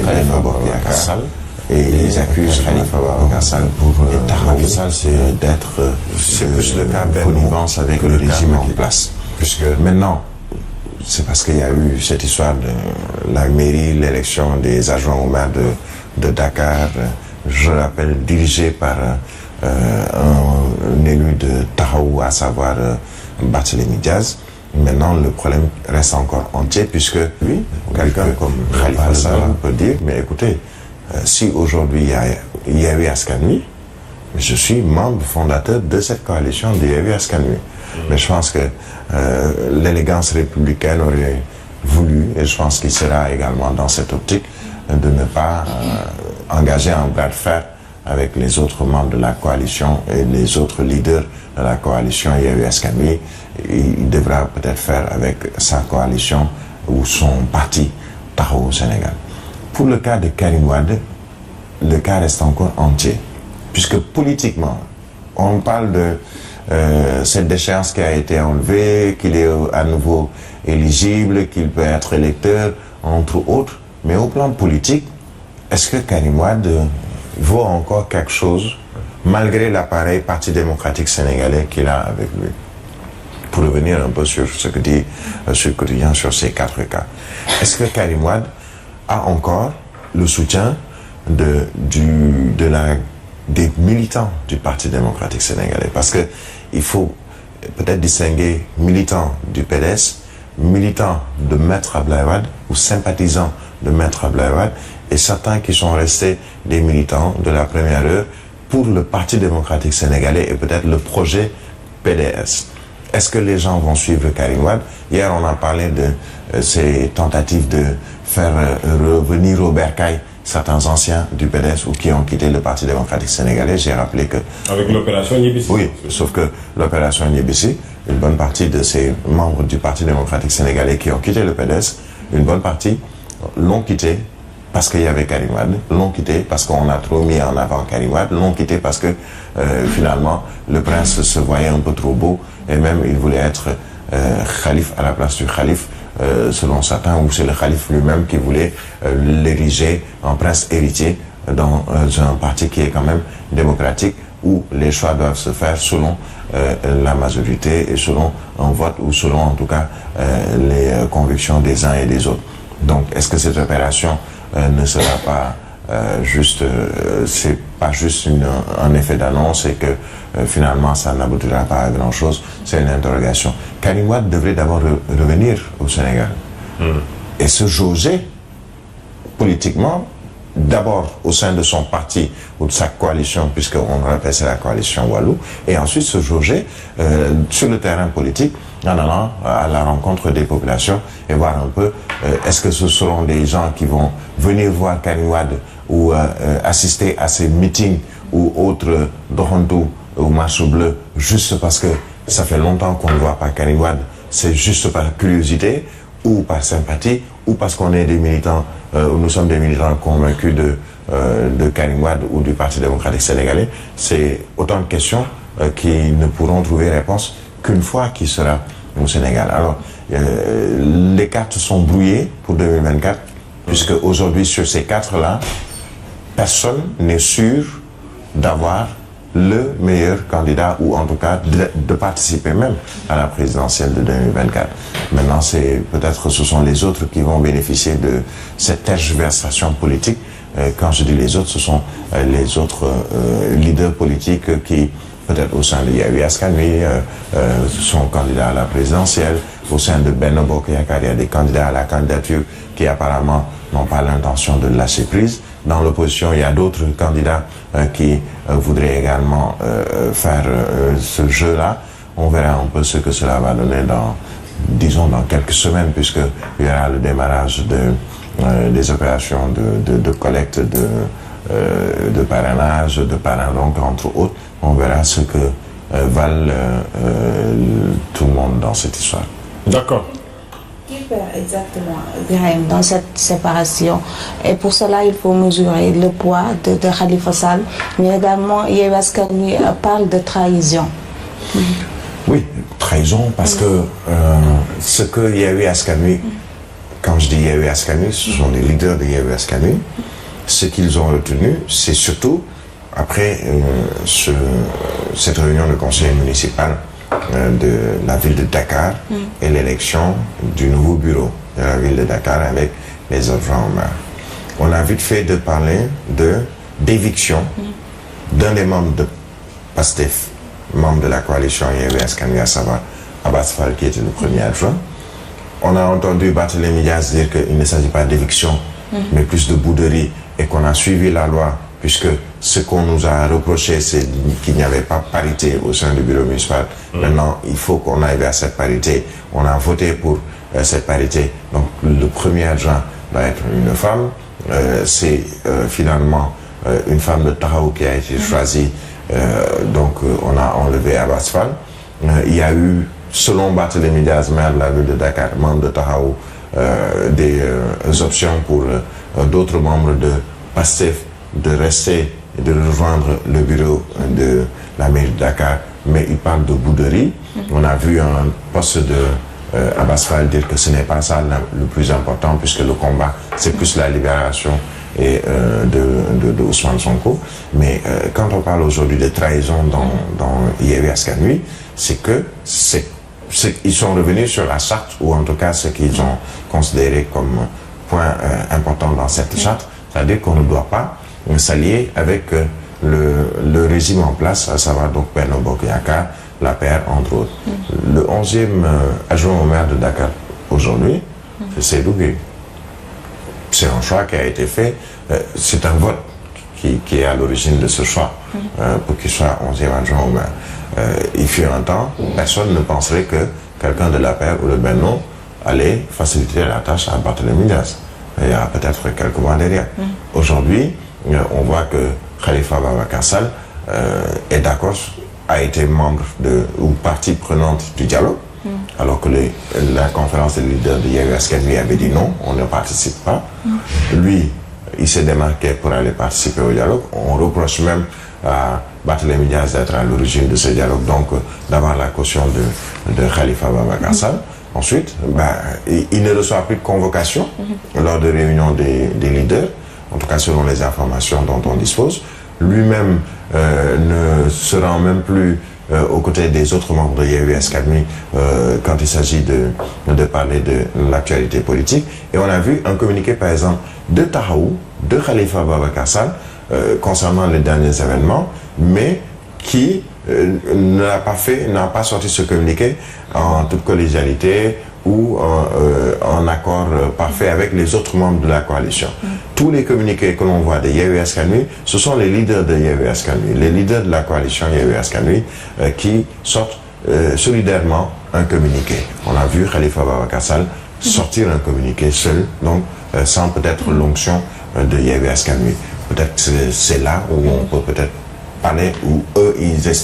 Khalifa Ababacar Sall et ils accusent Khalifa Ababacar Sall Macky Sall d'être plus le cas connivence avec le régime en place. Puisque maintenant, c'est parce qu'il y a eu cette histoire de la mairie, l'élection des adjoints au maire de Dakar, je rappelle, dirigé par un élu de Tahaou, à savoir Barthélémy Diaz. Maintenant, le problème reste encore entier, puisque lui, quelqu'un comme Khalifa Sall peut dire, mais écoutez, si aujourd'hui il y a eu Askanui, je suis membre fondateur de cette coalition de Yewwi Askan Wi. Mais je pense que l'élégance républicaine aurait voulu, et je pense qu'il sera également dans cette optique, de ne pas engager un bras de fer avec les autres membres de la coalition et les autres leaders de la coalition Yewwi Askan Wi. Il devra peut-être faire avec sa coalition ou son parti Taxawu Sénégal. Pour le cas de Karim Wade, le cas reste encore entier. Puisque politiquement, on parle de cette déchéance qui a été enlevée, qu'il est à nouveau éligible, qu'il peut être électeur, entre autres. Mais au plan politique, est-ce que Karim Wade vaut encore quelque chose, malgré l'appareil Parti démocratique sénégalais qu'il a avec lui? Pour revenir un peu sur ce que dit Sud Quotidien sur ces 4 cas. Est-ce que Karim Wade a encore le soutien des militants du Parti démocratique sénégalais? Parce que il faut peut-être distinguer militants du PDS, militants de Maître Abdoulaye Wade ou sympathisants de Maître Abdoulaye Wade, et certains qui sont restés des militants de la première heure pour le Parti démocratique sénégalais et peut-être le projet PDS. Est-ce que les gens vont suivre Karim Wade? Hier, on a parlé de ces tentatives de faire revenir au bercail certains anciens du PDS ou qui ont quitté le Parti démocratique sénégalais. J'ai rappelé que... Avec l'opération Niébissi. Oui, sauf que l'opération Niébissi, une bonne partie de ces membres du Parti démocratique sénégalais qui ont quitté le PDS, une bonne partie l'ont quitté parce qu'il y avait Karim Wade, l'ont quitté parce qu'on a trop mis en avant Karim Wade, l'ont quitté parce que finalement le prince se voyait un peu trop beau et même il voulait être khalife à la place du khalife, selon certains, ou c'est le khalife lui-même qui voulait l'ériger en prince héritier dans un parti qui est quand même démocratique, où les choix doivent se faire selon la majorité et selon un vote, ou selon en tout cas les convictions des uns et des autres. Donc est-ce que cette opération ne sera pas c'est pas juste un effet d'annonce et que finalement ça n'aboutira pas à grand chose? C'est une interrogation. Karim Wade devrait d'abord revenir au Sénégal et se jauger politiquement, d'abord au sein de son parti ou de sa coalition, puisqu'on rappelle c'est la coalition Wallu, et ensuite se jauger sur le terrain politique en allant à la rencontre des populations et voir un peu est-ce que ce seront des gens qui vont venir voir Karim Wade ou assister à ces meetings ou autres doxantu ou marche bleue juste parce que ça fait longtemps qu'on ne voit pas Karim Wade, c'est juste par curiosité ou par sympathie ou parce qu'on est des militants, nous sommes des militants convaincus de Karim Wade ou du Parti démocratique sénégalais. C'est autant de questions qui ne pourront trouver réponse qu'une fois qu'il sera au Sénégal. Alors, les cartes sont brouillées pour 2024, puisque aujourd'hui, sur ces 4-là, personne n'est sûr d'avoir le meilleur candidat, ou en tout cas de participer même à la présidentielle de 2024. Maintenant, peut-être ce sont les autres qui vont bénéficier de cette tergiversation politique. Quand je dis les autres, ce sont les autres leaders politiques qui, peut-être au sein de Yewwi Askan Wi, sont candidats à la présidentielle. Au sein de Benno Bokk Yakaar, il y a des candidats à la candidature qui apparemment n'ont pas l'intention de lâcher prise. Dans l'opposition, il y a d'autres candidats qui voudraient également faire ce jeu-là. On verra un peu ce que cela va donner dans quelques semaines, puisqu'il y aura le démarrage des opérations de collecte de parrainage, de parrain, donc entre autres. On verra ce que valent tout le monde dans cette histoire. D'accord. Qui perd exactement, Birahim, dans cette séparation? Et pour cela, il faut mesurer le poids de Khalifa Sall, mais également Yewwi Askan Wi parle de trahison. Oui, trahison, parce que ce que Yewwi Askan Wi quand je dis Yewwi Askan Wi, ce sont les leaders de Yewwi Askan Wi. Ce qu'ils ont retenu, c'est surtout, après cette réunion de conseil municipal de la ville de Dakar et l'élection du nouveau bureau de la ville de Dakar avec les adjoints au maire. On a vite fait de parler d'éviction d'un des membres de PASTEF, membre de la coalition Yewwi Askan Wi, à savoir Abass Fall, qui était le premier adjoint. On a entendu Barthélémy Dias dire qu'il ne s'agit pas d'éviction, mais plus de bouderie, et qu'on a suivi la loi, puisque ce qu'on nous a reproché, c'est qu'il n'y avait pas parité au sein du bureau municipal. Maintenant, il faut qu'on aille vers cette parité. On a voté pour cette parité. Donc, le premier adjoint doit être une femme. C'est finalement une femme de Taxawu qui a été choisie. Donc, on a enlevé Abass Fall. Il y a eu, selon Barthélémy Dias, maire de la ville de Dakar, membre de Taxawu, des options pour d'autres membres de PASTEF de rester et de rejoindre le bureau de la mairie de Dakar, mais il parle de bouderie. On a vu un poste de Abass Fall dire que ce n'est pas ça le plus important, puisque le combat, c'est plus la libération et de Ousmane Sonko. Mais quand on parle aujourd'hui de trahison dans Yewwi Askan Wi, c'est que ils sont revenus sur la charte, ou en tout cas ce qu'ils ont considéré comme point important dans cette charte, c'est-à-dire qu'on ne doit pas s'allier avec le régime en place, à savoir donc Benno Bokk Yakaar, l'APR, entre autres. Le 11e adjoint au maire de Dakar aujourd'hui, c'est Seydou Gueye. C'est un choix qui a été fait, c'est un vote qui est à l'origine de ce choix, pour qu'il soit 11e adjoint au maire. Il fut un temps, personne ne penserait que quelqu'un de l'APR ou de Benno allait faciliter la tâche à Barthélémy Dias. Il y a peut-être quelques mois derrière. Aujourd'hui, on voit que Khalifa Ababacar Sall est d'accord, a été membre ou partie prenante du dialogue, alors que la conférence des leaders de Yewwi Askan Wi avait dit non, on ne participe pas. Lui, il s'est démarqué pour aller participer au dialogue. On reproche même à Barthélémy Dias d'être à l'origine de ce dialogue, donc d'avoir la caution de Khalifa Ababacar Sall. Ensuite, il ne reçoit plus de convocation lors de réunions des leaders, en tout cas selon les informations dont on dispose. Lui-même ne se rend même plus aux côtés des autres membres de Yewwi Askan Wi quand il s'agit de parler de l'actualité politique. Et on a vu un communiqué, par exemple, de Taxawu, de Khalifa Ababacar Sall, concernant les derniers événements, mais qui n'a pas sorti ce communiqué en toute collégialité ou en accord parfait avec les autres membres de la coalition. Tous les communiqués que l'on voit de Yewwi Askan Wi, ce sont les leaders de Yewwi Askan Wi, les leaders de la coalition Yewwi Askan Wi qui sortent solidairement un communiqué. On a vu Khalifa Ababacar Sall sortir un communiqué seul, donc sans peut-être l'onction de Yewwi Askan Wi. Peut-être que c'est là où on peut peut-être parler, où eux, ils estiment